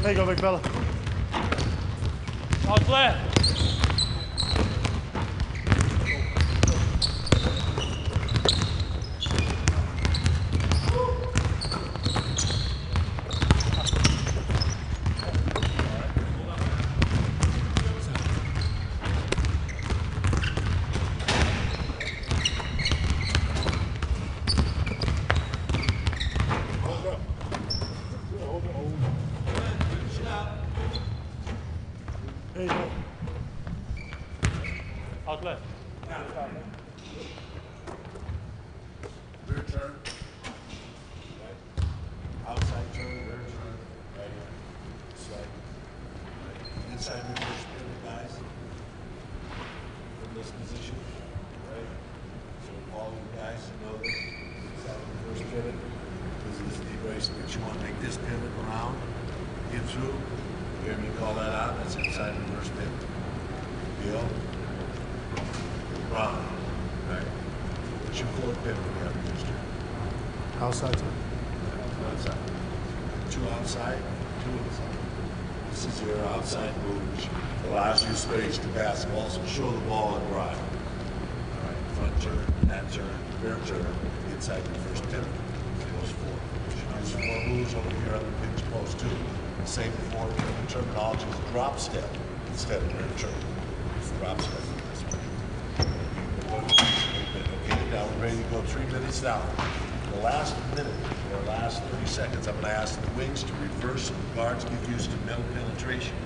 There you go, big fella. All clear. There you go. Outlet. Rear turn. Right. Outside turn, rear turn. Right. Slide. Right. Inside reverse pivot, guys. From this position. Right. So all you guys know that inside reverse pivot is this deep race, but you want to make this pivot around, get through. You hear me call that out? That's inside reverse pivot. Deal. Round. Right. What's your forward pivot we have used here? Outside turn. Outside. Two outside, two inside. This is your outside move, which allows you space to pass the ball, so show the ball and drive. All right. Front turn, that turn, rear turn, inside reverse pivot. Goes forward. You should use some more moves over here on the pinch post too. Same forward pivot terminology is drop step instead of rear turn. It's drop step. Okay, now we're ready to go 3 minutes down. The last minute, or last 30 seconds, I'm going to ask the wings to reverse so the guards get used to middle penetration.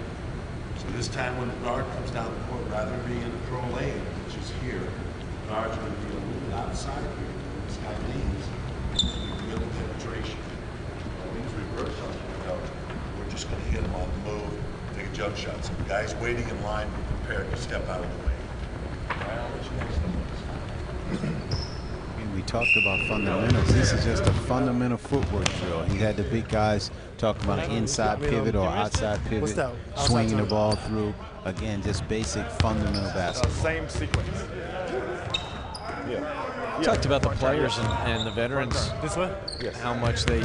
So this time when the guard comes down the court, rather than being in the pro lane, which is here, the guard's going to be a little bit outside here. This guy leads, middle penetration. The wings reverse on you. We're just going to hit him on the move, take a jump shot. So the guys waiting in line, be prepared to step out of the way. We talked about fundamentals. This is just a fundamental footwork drill. He had the big guys talk about an inside pivot or outside pivot, swinging the ball through. Again, just basic fundamental basketball. Same sequence. Yeah. Talked about the players and the veterans. This way? Yes. How much they,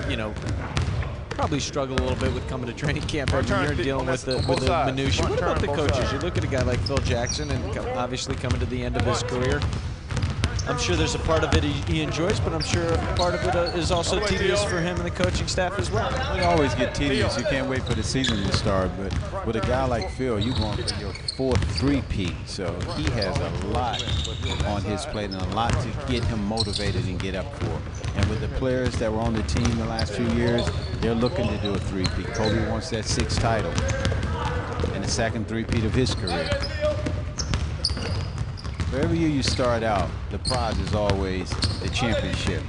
probably struggle a little bit with coming to training camp every year and dealing with the minutiae. What about the coaches? You look at a guy like Phil Jackson and obviously coming to the end of his career. I'm sure there's a part of it he enjoys, but I'm sure a part of it is also tedious for him and the coaching staff as well. It always get tedious. You can't wait for the season to start, but with a guy like Phil, you're going for your fourth three-peat, so he has a lot on his plate and a lot to get him motivated and get up for. And with the players that were on the team the last few years, they're looking to do a three-peat. Kobe wants that sixth title and the second three-peat of his career. For every year you start out, the prize is always the championship.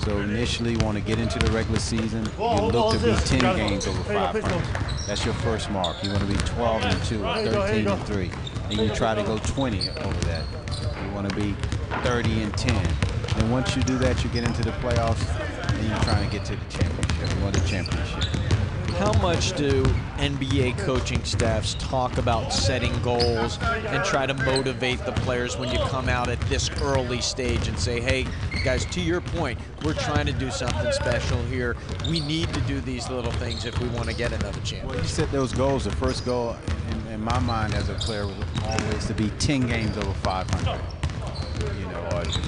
So initially you want to get into the regular season, you look to be 10 games over 500. That's your first mark. You want to be 12-2 or 13-3. And you try to go 20 over that. You want to be 30-10. And once you do that, you get into the playoffs, and you're trying to get to the championship. You want the championship. How much do NBA coaching staffs talk about setting goals and try to motivate the players when you come out at this early stage and say, hey, guys, to your point, we're trying to do something special here. We need to do these little things if we want to get another championship. Well, you set those goals. The first goal in my mind as a player was always to be 10 games over 500.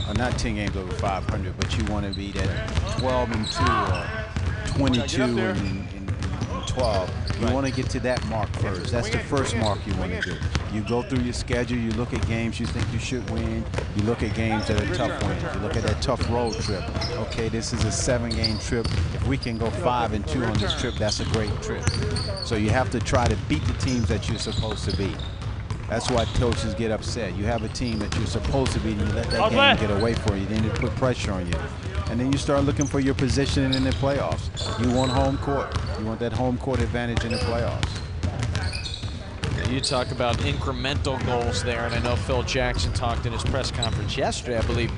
Or not 10 games over 500, but you want to be that 12-2 or 22 and 12. You want to get to that mark first. That's the first mark you want to do. You go through your schedule, you look at games you think you should win, you look at games that are tough wins, you look at that tough road trip. Okay, this is a 7-game trip. If we can go 5-2 on this trip, that's a great trip. So you have to try to beat the teams that you're supposed to beat. That's why coaches get upset. You have a team that you're supposed to beat and you let that game get away from you, then it put pressure on you. And then you start looking for your position in the playoffs. You want home court. You want that home court advantage in the playoffs. You talk about incremental goals there, and I know Phil Jackson talked in his press conference yesterday, I believe,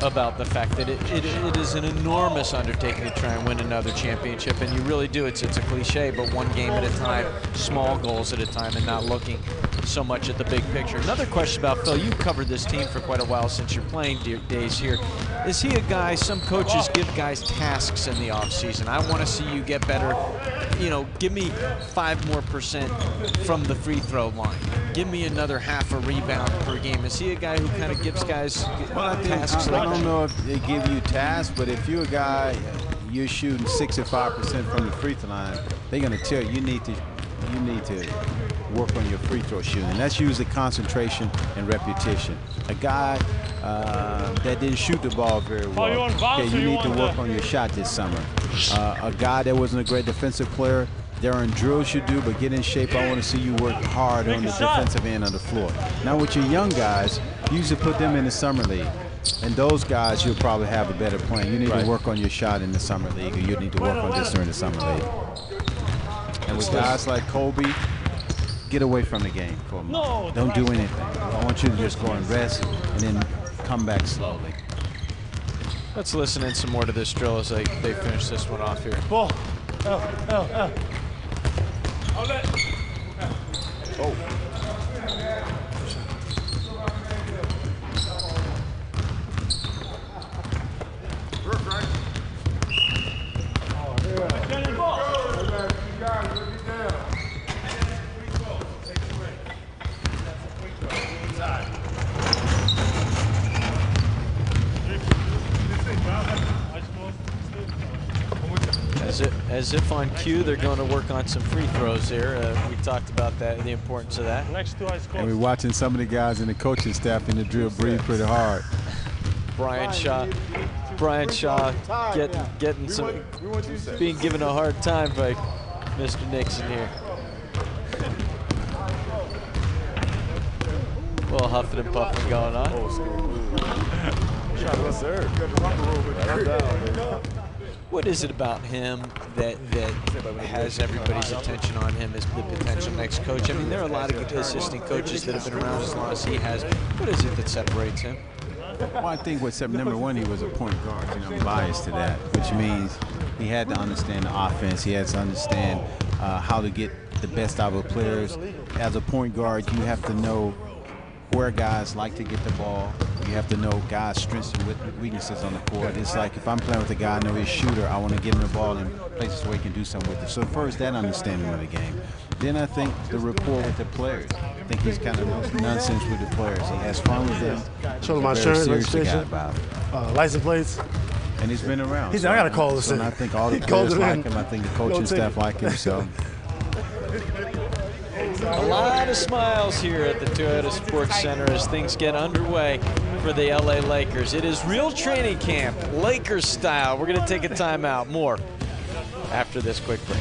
about the fact that it is an enormous undertaking to try and win another championship, and you really do. It's a cliche, but one game at a time, small goals at a time, and not looking so much at the big picture. Another question about Phil, you've covered this team for quite a while since your playing days here. Is he a guy, some coaches give guys tasks in the offseason. I want to see you get better, you know, give me 5% more from the free throw line. Give me another half a rebound per game. Is he a guy who kind of gives guys tasks? I don't know if they give you tasks, but if you're a guy, you're shooting 65% from the free throw line, they're going to tell you, you need to work on your free throw shooting. And that's usually concentration and repetition. A guy that didn't shoot the ball very well, okay, you need to work on your shot this summer. A guy that wasn't a great defensive player, there are drills you do, but get in shape. I want to see you work hard on the defensive end of the floor. Now with your young guys, you usually put them in the summer league. And those guys, you'll probably have a better plan. You need to work on your shot in the summer league, or you need to work on this during the summer league. And with guys like Kobe, get away from the game for a moment. Don't do anything. I want you to just go and rest and then come back slowly. Let's listen in some more to this drill as they finish this one off here. Ball. Outlet. Oh. As if on cue, they're going to work on some free throws here. We talked about that, the importance of that. And we're watching some of the guys in the coaching staff in the drill breathe pretty hard. Brian Shaw getting some, being given a hard time by Mr. Nixon here. A little huffing and puffing going on. What is it about him that has everybody's attention on him as the potential next coach? I mean, there are a lot of assistant coaches that have been around as long as he has. What is it that separates him? Well, I think number one, he was a point guard. You know, I'm biased to that, which means he had to understand the offense. He had to understand how to get the best out of players. As a point guard, you have to know where guys like to get the ball. You have to know guys' strengths and weaknesses on the court. It's like if I'm playing with a guy, I know he's a shooter, I want to get him the ball in places where he can do something with it. So first, that understanding of the game. Then I think the rapport with the players. I think he's kind of nonsense with the players. He has fun with them. Show him my shirt, registration, about it. license plates. And he's been around. He said, I got to call this in. And I think all the players like him. I think the coaching staff like him. So. A lot of smiles here at the Toyota Sports Center as things get underway for the LA Lakers. It is real training camp, Lakers style. We're going to take a timeout. More after this quick break.